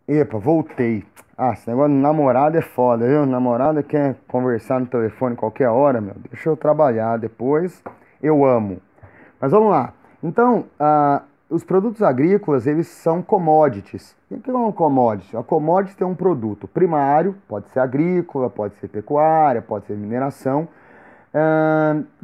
Epa, voltei. Ah, esse negócio de namorada é foda, viu? Namorada quer conversar no telefone qualquer hora, meu. Deixa eu trabalhar depois. Eu amo. Mas vamos lá. Então, os produtos agrícolas, eles são commodities. O que é um commodity? A commodity é um produto primário, pode ser agrícola, pode ser pecuária, pode ser mineração,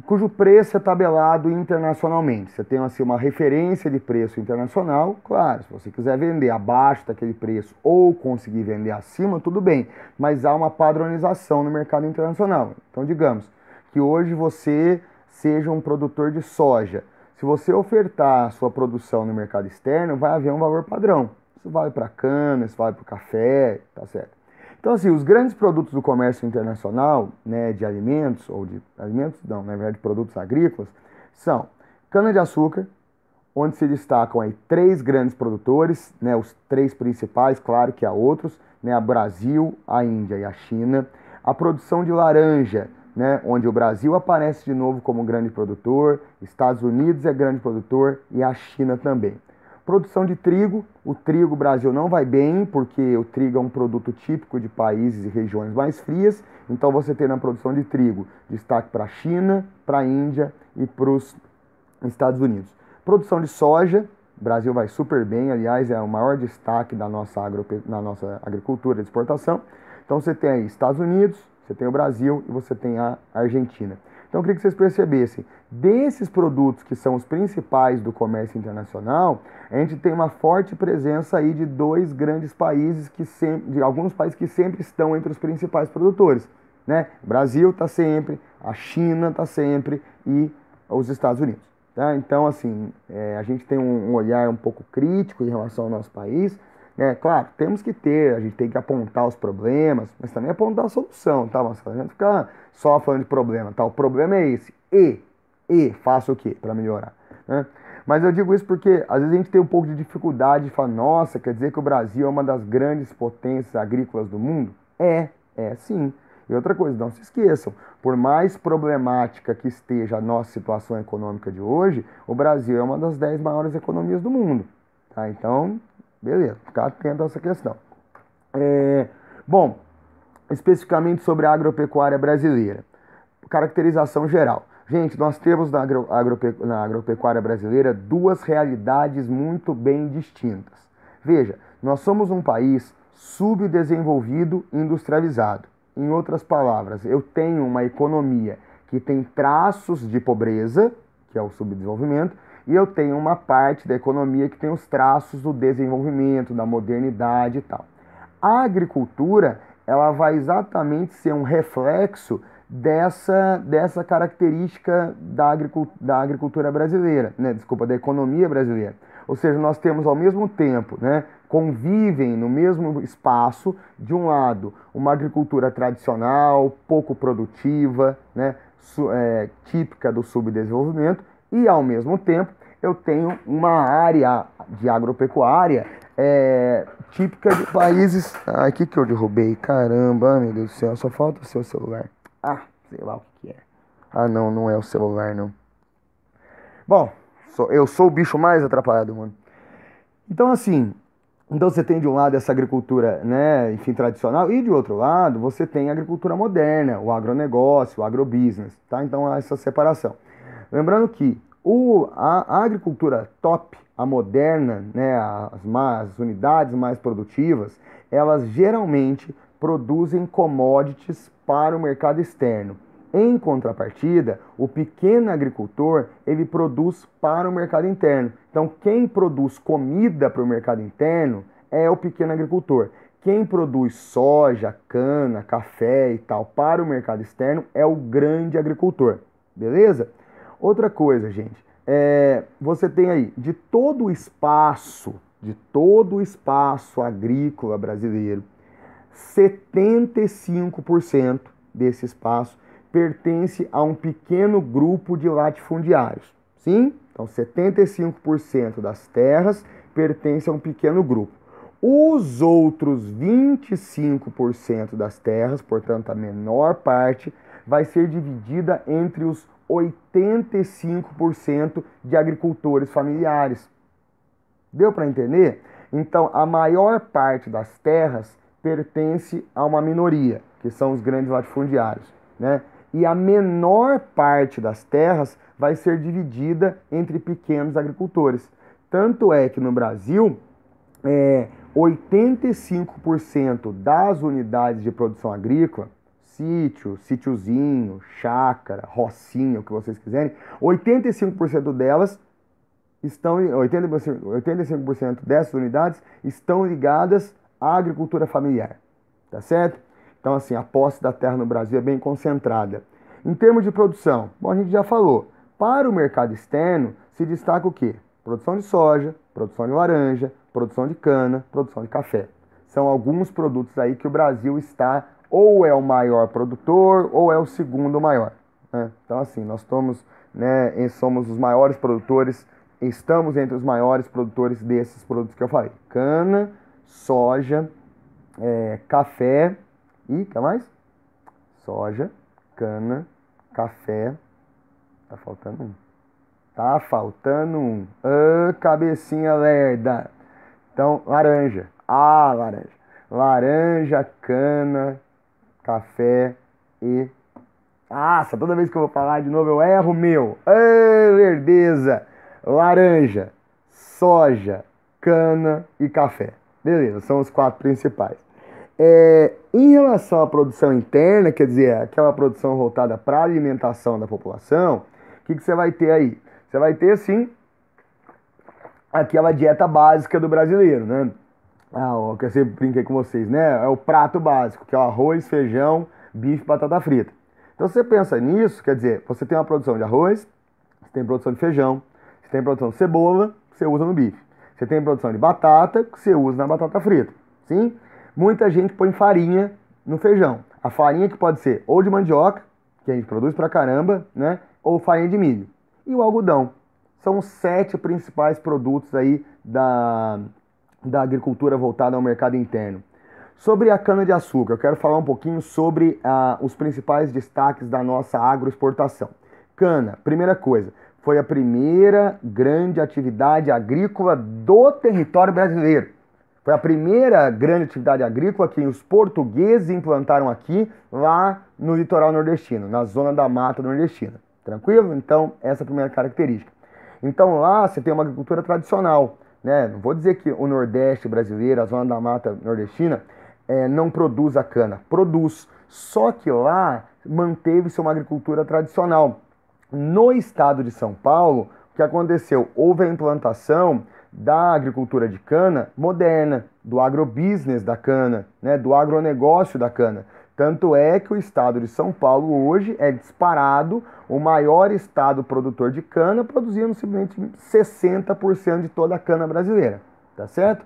cujo preço é tabelado internacionalmente. Você tem assim, uma referência de preço internacional, claro, se você quiser vender abaixo daquele preço ou conseguir vender acima, tudo bem, mas há uma padronização no mercado internacional. Então, digamos que hoje você seja um produtor de soja. Se você ofertar a sua produção no mercado externo, vai haver um valor padrão. Isso vale para cana, isso vale para o café, tá certo? Então, assim, os grandes produtos do comércio internacional, né, de alimentos, ou de alimentos, não, na verdade, produtos agrícolas, são cana-de-açúcar, onde se destacam aí três grandes produtores, né, os três principais, claro que há outros, né, a Brasil, a Índia e a China. A produção de laranja, né, onde o Brasil aparece de novo como grande produtor, Estados Unidos é grande produtor e a China também. Produção de trigo, o trigo o Brasil não vai bem, porque o trigo é um produto típico de países e regiões mais frias, então você tem na produção de trigo destaque para a China, para a Índia e para os Estados Unidos. Produção de soja, o Brasil vai super bem, aliás, é o maior destaque na nossa agricultura de exportação. Então você tem aí Estados Unidos, você tem o Brasil e você tem a Argentina. Então eu queria que vocês percebessem, desses produtos que são os principais do comércio internacional, a gente tem uma forte presença aí de dois grandes países de alguns países que sempre estão entre os principais produtores, né? O Brasil está sempre, a China está sempre e os Estados Unidos. Tá? Então, assim, a gente tem um olhar um pouco crítico em relação ao nosso país. Né? Claro, temos que ter, a gente tem que apontar os problemas, mas também apontar a solução, tá, Marcelo? A gente fica só falando de problema, tá? O problema é esse. Faça o quê para melhorar? Né? Mas eu digo isso porque às vezes a gente tem um pouco de dificuldade de falar, nossa, quer dizer que o Brasil é uma das grandes potências agrícolas do mundo? É sim. E outra coisa, não se esqueçam, por mais problemática que esteja a nossa situação econômica de hoje, o Brasil é uma das 10 maiores economias do mundo. Tá? Então, beleza, ficar atento a essa questão. Bom, especificamente sobre a agropecuária brasileira. Caracterização geral. Gente, nós temos na agropecuária brasileira duas realidades muito bem distintas. Veja, nós somos um país subdesenvolvido e industrializado. Em outras palavras, eu tenho uma economia que tem traços de pobreza, que é o subdesenvolvimento, e eu tenho uma parte da economia que tem os traços do desenvolvimento, da modernidade e tal. A agricultura, ela vai exatamente ser um reflexo dessa característica da agricultura brasileira, né? Desculpa, da economia brasileira. Ou seja, nós temos ao mesmo tempo, né, convivem no mesmo espaço, de um lado, uma agricultura tradicional, pouco produtiva, né, típica do subdesenvolvimento, e ao mesmo tempo eu tenho uma área de agropecuária típica de países. Ah, o que eu derrubei? Caramba, meu Deus do céu, só falta o seu celular. Ah, sei lá o que é. Ah, não, não é o celular, não. Bom, eu sou o bicho mais atrapalhado do mundo. Então, assim, então você tem de um lado essa agricultura, né, enfim, tradicional, e de outro lado você tem a agricultura moderna, o agronegócio, o agrobusiness, tá? Então, há essa separação. Lembrando que a agricultura top, a moderna, né, as unidades mais produtivas, elas geralmente produzem commodities para o mercado externo. Em contrapartida, o pequeno agricultor, ele produz para o mercado interno. Então, quem produz comida para o mercado interno é o pequeno agricultor. Quem produz soja, cana, café e tal para o mercado externo é o grande agricultor. Beleza? Outra coisa, gente, você tem aí de todo o espaço agrícola brasileiro, 75% desse espaço pertence a um pequeno grupo de latifundiários. Sim? Então, 75% das terras pertencem a um pequeno grupo. Os outros 25% das terras, portanto, a menor parte, vai ser dividida entre os 85% de agricultores familiares. Deu para entender? Então, a maior parte das terras pertence a uma minoria, que são os grandes latifundiários, né? E a menor parte das terras vai ser dividida entre pequenos agricultores. Tanto é que no Brasil, 85% das unidades de produção agrícola, sítio, sítiozinho, chácara, rocinha, o que vocês quiserem, 85% delas estão, 85% dessas unidades estão ligadas à agricultura familiar, tá certo? Então, assim, a posse da terra no Brasil é bem concentrada. Em termos de produção, bom, a gente já falou, para o mercado externo se destaca o quê? Produção de soja, produção de laranja, produção de cana, produção de café. São alguns produtos aí que o Brasil está, ou é o maior produtor, ou é o segundo maior, né? Então, assim, nós somos, né, somos os maiores produtores, estamos entre os maiores produtores desses produtos que eu falei. Cana, soja, café e, o que mais? Soja, cana, café, tá faltando um. Tá faltando um. Ah, cabecinha lerda. Então, laranja. Ah, laranja. Laranja, cana, café e... Nossa, toda vez que eu vou falar de novo eu erro, meu. Ah, lerdeza. Laranja, soja, cana e café. Beleza, são os 4 principais. Em relação à produção interna, quer dizer, aquela produção voltada para a alimentação da população, o que você vai ter aí? Você vai ter, sim, aquela dieta básica do brasileiro, né? O que eu sempre brinquei com vocês, né? É o prato básico, que é o arroz, feijão, bife, batata frita. Então, você pensa nisso, quer dizer, você tem uma produção de arroz, você tem produção de feijão, você tem produção de cebola, que você usa no bife. Você tem produção de batata, que você usa na batata frita, sim? Muita gente põe farinha no feijão. A farinha que pode ser ou de mandioca, que a gente produz pra caramba, né? Ou farinha de milho. E o algodão. São os 7 principais produtos aí da agricultura voltada ao mercado interno. Sobre a cana-de-açúcar, eu quero falar um pouquinho sobre os principais destaques da nossa agroexportação. Cana, primeira coisa, foi a primeira grande atividade agrícola do território brasileiro. Foi a primeira grande atividade agrícola que os portugueses implantaram aqui, lá no litoral nordestino, na zona da mata nordestina. Tranquilo? Então, essa é a primeira característica. Então, lá você tem uma agricultura tradicional, né? Não vou dizer que o Nordeste brasileiro, a zona da mata nordestina, não produz a cana. Produz. Só que lá manteve-se uma agricultura tradicional. No estado de São Paulo, o que aconteceu? Houve a implantação da agricultura de cana moderna, do agrobusiness da cana, né, do agronegócio da cana. Tanto é que o estado de São Paulo hoje é disparado o maior estado produtor de cana, produzindo simplesmente 60% de toda a cana brasileira, tá certo?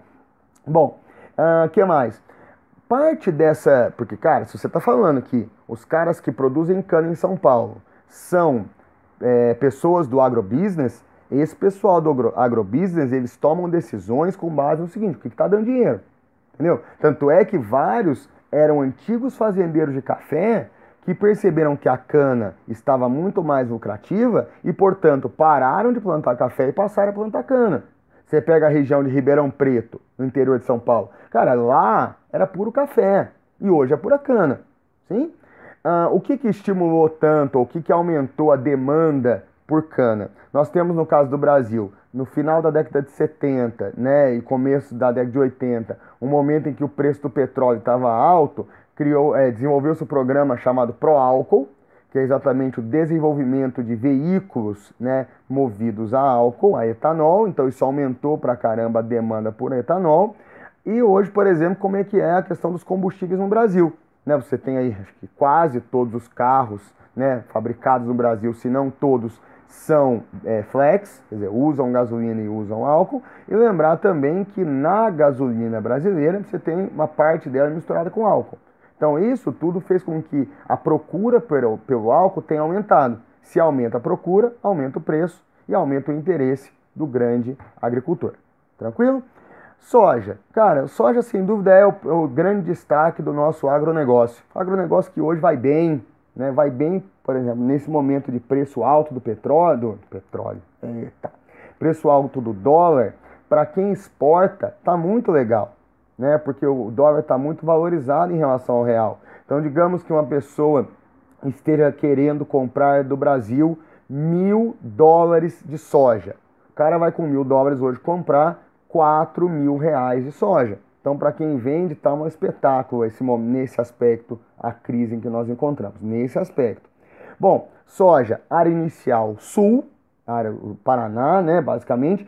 Bom, que mais? Parte dessa... Porque, cara, se você está falando que os caras que produzem cana em São Paulo são pessoas do agrobusiness, esse pessoal do agrobusiness, eles tomam decisões com base no seguinte, o que está dando dinheiro, entendeu? Tanto é que vários eram antigos fazendeiros de café que perceberam que a cana estava muito mais lucrativa e, portanto, pararam de plantar café e passaram a plantar cana. Você pega a região de Ribeirão Preto, no interior de São Paulo, cara, lá era puro café e hoje é pura cana, sim? O que estimulou tanto, ou o que aumentou a demanda por cana? Nós temos, no caso do Brasil, no final da década de 70, né, e começo da década de 80, um momento em que o preço do petróleo estava alto, desenvolveu-se um programa chamado Proálcool, que é exatamente o desenvolvimento de veículos, né, movidos a álcool, a etanol. Então isso aumentou pra caramba a demanda por etanol. E hoje, por exemplo, como é que é a questão dos combustíveis no Brasil? Né, você tem aí, acho que quase todos os carros, né, fabricados no Brasil, se não todos, são flex, quer dizer, usam gasolina e usam álcool. E lembrar também que na gasolina brasileira você tem uma parte dela misturada com álcool. Então isso tudo fez com que a procura pelo álcool tenha aumentado. Se aumenta a procura, aumenta o preço e aumenta o interesse do grande agricultor. Tranquilo? Soja. Cara, soja sem dúvida é o grande destaque do nosso agronegócio. O agronegócio que hoje vai bem, né? Vai bem, por exemplo, nesse momento de preço alto do petróleo, preço alto do dólar, para quem exporta, tá muito legal, né? Porque o dólar está muito valorizado em relação ao real. Então, digamos que uma pessoa esteja querendo comprar do Brasil $1.000 de soja. O cara vai com $1.000 hoje comprar R$ 4.000 de soja. Então, para quem vende, está um espetáculo nesse aspecto, a crise em que nós encontramos, nesse aspecto. Bom, soja, área inicial sul, área do Paraná, né, basicamente,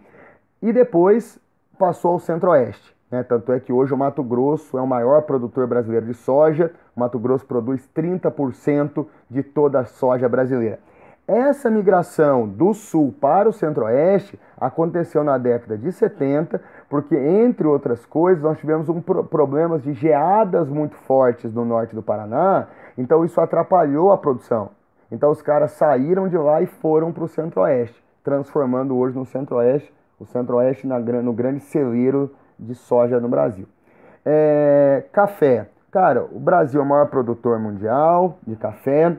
e depois passou ao centro-oeste, né? Tanto é que hoje o Mato Grosso é o maior produtor brasileiro de soja, o Mato Grosso produz 30% de toda a soja brasileira. Essa migração do sul para o centro-oeste aconteceu na década de 70, porque, entre outras coisas, nós tivemos problemas de geadas muito fortes no norte do Paraná, então isso atrapalhou a produção. Então os caras saíram de lá e foram para o centro-oeste, transformando hoje no centro-oeste, o centro-oeste no grande celeiro de soja no Brasil. Café. Cara, o Brasil é o maior produtor mundial de café.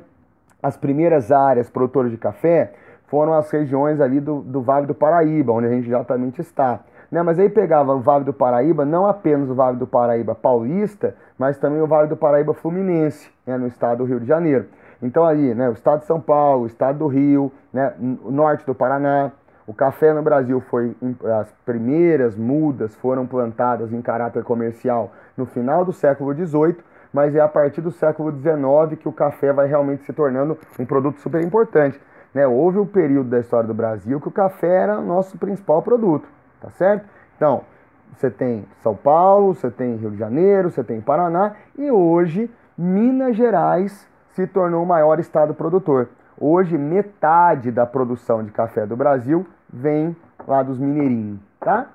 As primeiras áreas produtoras de café foram as regiões ali do Vale do Paraíba, onde a gente exatamente está. Né? Mas aí pegava o Vale do Paraíba, não apenas o Vale do Paraíba paulista, mas também o Vale do Paraíba fluminense, né? No estado do Rio de Janeiro. Então ali, né, o estado de São Paulo, o estado do Rio, né, o norte do Paraná. O café no Brasil as primeiras mudas foram plantadas em caráter comercial no final do século XVIII, mas é a partir do século XIX que o café vai realmente se tornando um produto super importante, né? Houve um período da história do Brasil que o café era o nosso principal produto, tá certo? Então, você tem São Paulo, você tem Rio de Janeiro, você tem Paraná e hoje Minas Gerais se tornou o maior estado produtor. Hoje metade da produção de café do Brasil vem lá dos mineirinhos, tá?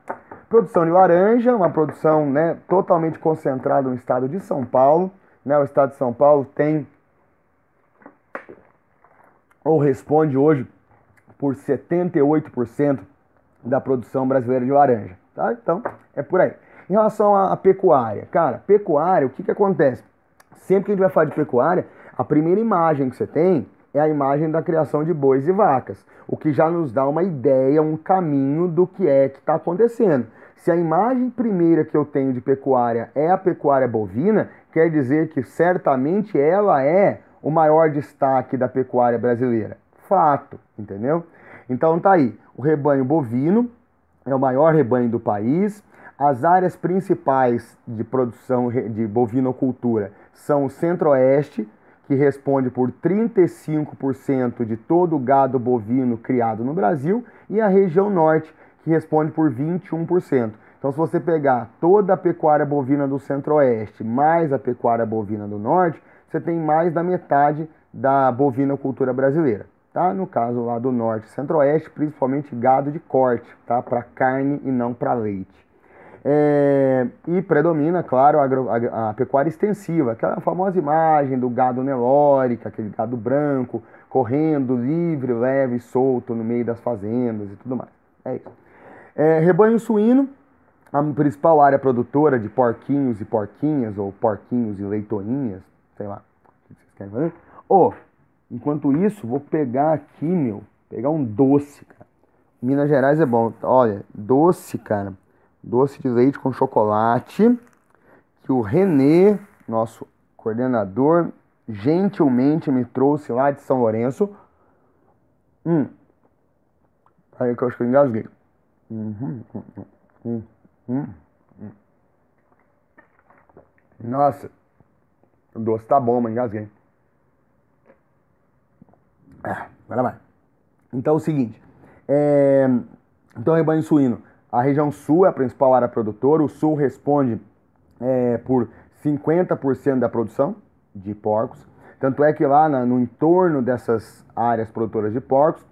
Produção de laranja, uma produção, né, totalmente concentrada no estado de São Paulo, né? O estado de São Paulo tem ou responde hoje por 78% da produção brasileira de laranja, tá? Então, é por aí. Em relação à pecuária, cara, pecuária, o que acontece? Sempre que a gente vai falar de pecuária, a primeira imagem que você tem é a imagem da criação de bois e vacas, o que já nos dá uma ideia, um caminho do que está acontecendo. Se a imagem primeira que eu tenho de pecuária é a pecuária bovina, quer dizer que certamente ela é o maior destaque da pecuária brasileira. Fato, entendeu? Então tá aí, o rebanho bovino é o maior rebanho do país. As áreas principais de produção de bovinocultura são o centro-oeste, que responde por 35% de todo o gado bovino criado no Brasil, e a região norte, que responde por 21%. Então, se você pegar toda a pecuária bovina do centro-oeste mais a pecuária bovina do norte, você tem mais da metade da bovinocultura brasileira. Tá? No caso lá do norte e centro-oeste, principalmente gado de corte, tá? Para carne e não para leite. E predomina, claro, a pecuária extensiva, aquela famosa imagem do gado Nelore, aquele gado branco, correndo livre, leve e solto no meio das fazendas e tudo mais. É isso. Rebanho suíno, a principal área produtora de porquinhos e porquinhas, ou porquinhos e leitoinhas, sei lá o que vocês querem fazer. Enquanto isso, vou pegar aqui, pegar um doce, cara. Minas Gerais é bom. Olha, doce, cara. Doce de leite com chocolate, que o Renê, nosso coordenador, gentilmente me trouxe lá de São Lourenço. Aí que eu acho que eu engasguei. Nossa, o doce tá bom, mas engasguei. Agora vai. Então é o seguinte, então rebanho suíno. A região sul é a principal área produtora. O sul responde por 50% da produção de porcos. Tanto é que lá no entorno dessas áreas produtoras de porcos,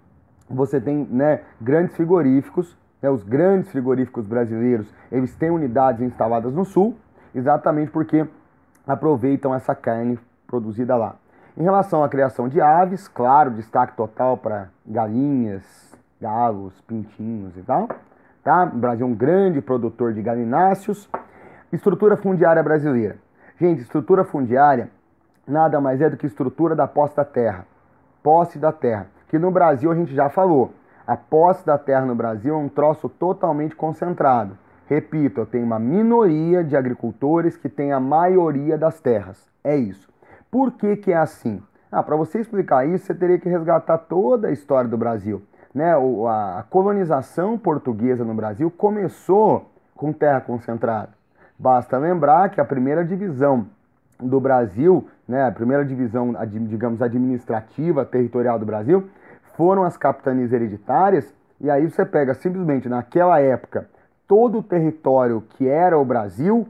você tem, né, grandes frigoríficos. Né, os grandes frigoríficos brasileiros, eles têm unidades instaladas no sul, exatamente porque aproveitam essa carne produzida lá. Em relação à criação de aves, claro, destaque total para galinhas, galos, pintinhos e tal. Tá? O Brasil é um grande produtor de galináceos. Estrutura fundiária brasileira. Gente, estrutura fundiária nada mais é do que estrutura da posse da terra. Posse da terra. Que no Brasil a gente já falou. A posse da terra no Brasil é um troço totalmente concentrado. Repito, eu tenho uma minoria de agricultores que tem a maioria das terras. É isso. Por que que é assim? Para você explicar isso, você teria que resgatar toda a história do Brasil. Né? A colonização portuguesa no Brasil começou com terra concentrada. Basta lembrar que a primeira divisão do Brasil, né, a primeira divisão, digamos, administrativa, territorial do Brasil, foram as capitanias hereditárias, e aí você pega simplesmente naquela época todo o território que era o Brasil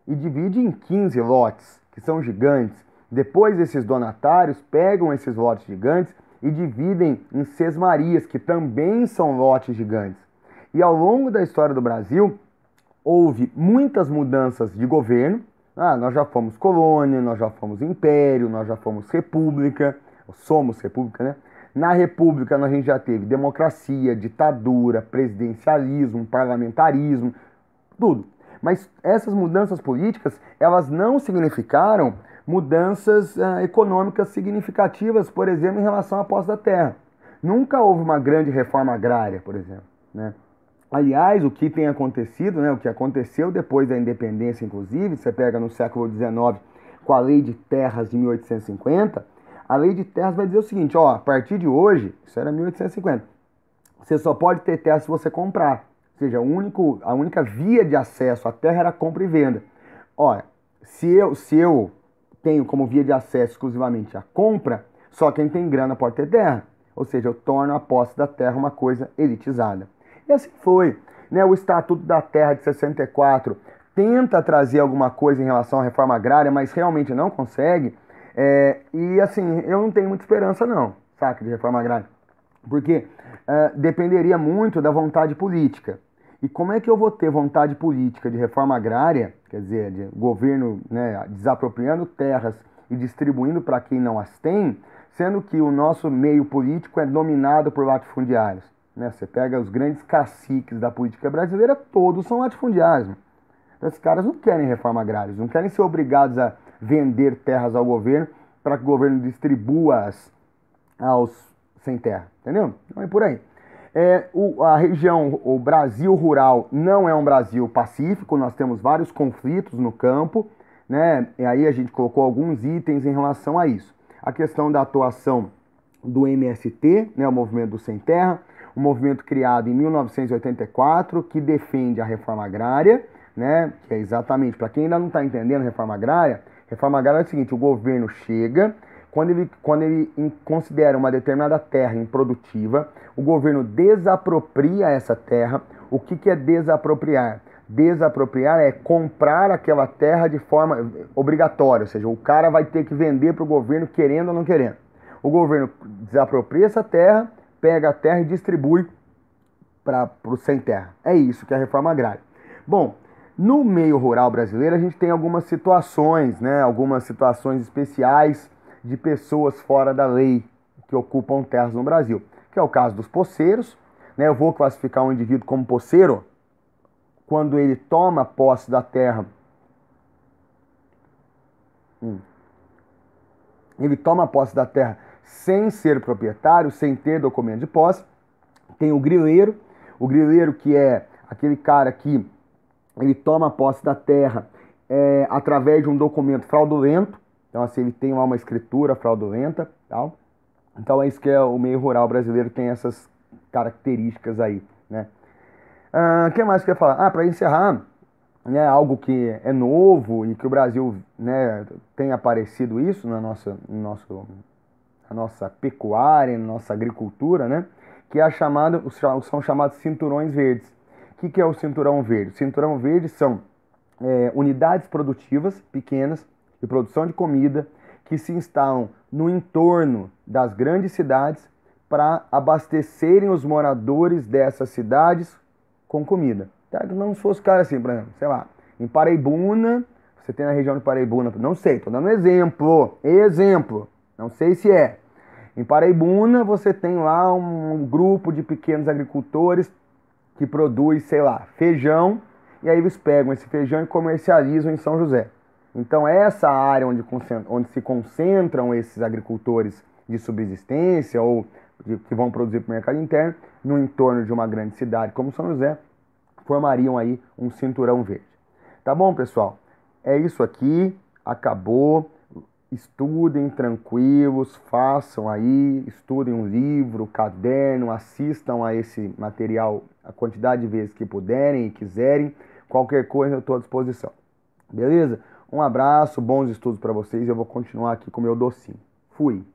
e divide em 15 lotes, que são gigantes. Depois esses donatários pegam esses lotes gigantes e dividem em sesmarias, que também são lotes gigantes. E ao longo da história do Brasil, houve muitas mudanças de governo. Nós já fomos colônia, nós já fomos império, nós já fomos república, somos república, né? Na república a gente já teve democracia, ditadura, presidencialismo, parlamentarismo, tudo. Mas essas mudanças políticas, elas não significaram mudanças econômicas significativas, por exemplo, em relação à posse da terra. Nunca houve uma grande reforma agrária, por exemplo, né? Aliás, o que tem acontecido, né, o que aconteceu depois da independência, inclusive, você pega no século XIX com a Lei de Terras de 1850, a Lei de Terras vai dizer o seguinte, a partir de hoje, isso era 1850, você só pode ter terra se você comprar. Ou seja, a única via de acesso à terra era compra e venda. Ora, se eu tenho como via de acesso exclusivamente a compra, só quem tem grana pode ter terra. Ou seja, eu torno a posse da terra uma coisa elitizada. E assim foi. Né? O Estatuto da Terra de 64 tenta trazer alguma coisa em relação à reforma agrária, mas realmente não consegue. E assim, eu não tenho muita esperança não, saca, de reforma agrária. Porque dependeria muito da vontade política. E como é que eu vou ter vontade política de reforma agrária, quer dizer, de governo, né, desapropriando terras e distribuindo para quem não as tem, sendo que o nosso meio político é dominado por latifundiários? Né? Você pega os grandes caciques da política brasileira, todos são latifundiários. Né? Então, esses caras não querem reforma agrária, não querem ser obrigados a vender terras ao governo para que o governo distribua-as aos sem terra, entendeu? Então é por aí. A região, o Brasil rural, não é um Brasil pacífico, nós temos vários conflitos no campo, né? E aí a gente colocou alguns itens em relação a isso. A questão da atuação do MST, né, o Movimento do Sem Terra, um movimento criado em 1984 que defende a reforma agrária, né, que é exatamente, para quem ainda não está entendendo reforma agrária é o seguinte, o governo chega, quando ele considera uma determinada terra improdutiva, o governo desapropria essa terra. O que é desapropriar? Desapropriar é comprar aquela terra de forma obrigatória, ou seja, o cara vai ter que vender para o governo querendo ou não querendo. O governo desapropria essa terra, pega a terra e distribui para o sem terra. É isso que é a reforma agrária. Bom, no meio rural brasileiro a gente tem algumas situações, né, algumas situações especiais de pessoas fora da lei que ocupam terras no Brasil, que é o caso dos poceiros, né? Eu vou classificar um indivíduo como poceiro quando ele toma posse da terra. Ele toma posse da terra sem ser proprietário, sem ter documento de posse. Tem o grileiro que é aquele cara que ele toma posse da terra através de um documento fraudulento. Então, assim, ele tem lá uma escritura fraudulenta, tal. Então, é isso que o meio rural brasileiro tem essas características aí, né? O que mais que eu ia falar? Para encerrar, né, algo que é novo e que o Brasil, né, tem aparecido isso na nossa pecuária, na nossa agricultura, né? Que é são chamados cinturões verdes. O que é o cinturão verde? O cinturão verde são unidades produtivas pequenas de produção de comida que se instalam no entorno das grandes cidades para abastecerem os moradores dessas cidades com comida. Não se fosse cara assim, por exemplo, sei lá, em Paraibuna, você tem na região de Paraibuna, não sei, estou dando exemplo, não sei se é. Em Paraibuna você tem lá um grupo de pequenos agricultores que produz, sei lá, feijão, e aí eles pegam esse feijão e comercializam em São José. Então essa área onde se concentram esses agricultores de subsistência ou que vão produzir para o mercado interno, no entorno de uma grande cidade como São José, formariam aí um cinturão verde. Tá bom, pessoal? É isso aqui, acabou. Estudem tranquilos, façam aí, estudem um livro, caderno, assistam a esse material a quantidade de vezes que puderem e quiserem. Qualquer coisa eu estou à disposição. Beleza? Um abraço, bons estudos para vocês e eu vou continuar aqui com o meu docinho. Fui!